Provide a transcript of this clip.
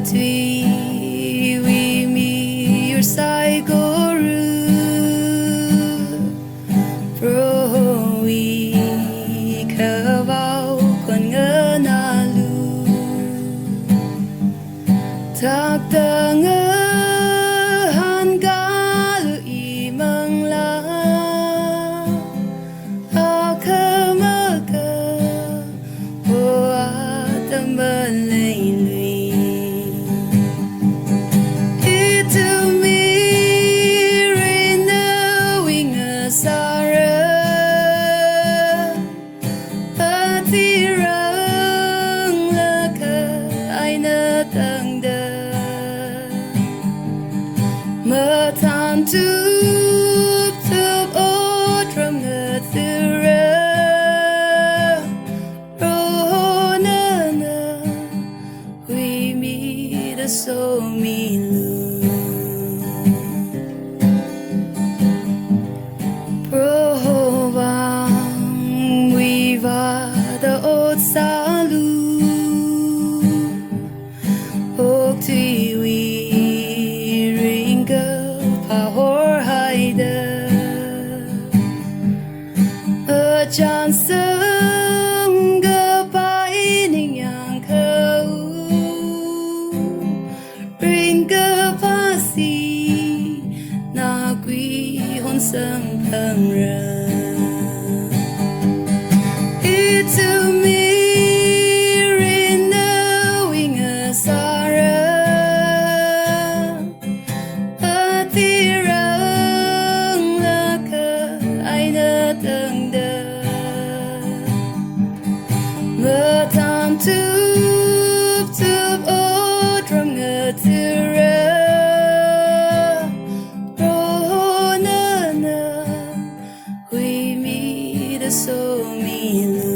tui we me your sai go ru pro we ka vào con ngơ na lu tak ta ngơ han ga lu I mang la a ka ma ka o a tam ba lei lui it to me renewing a sorrow a tirang la ka ai na tang da mơ than túp túp ô trầm ngờ ra rô nơ nơ huy mi đã so mi lu pro vang huy va da ốt xa lu ốc tùy huy chan sớm gơ bay ninh yang khâu rin gơ phá si na quý hôn sớm thăng ra it to me rin knowing a sorrow a tirang la ka ai na tầng đời mơ than túp túp ô trầm ngờ ra rô nơ nơ huy mi đã so mi lu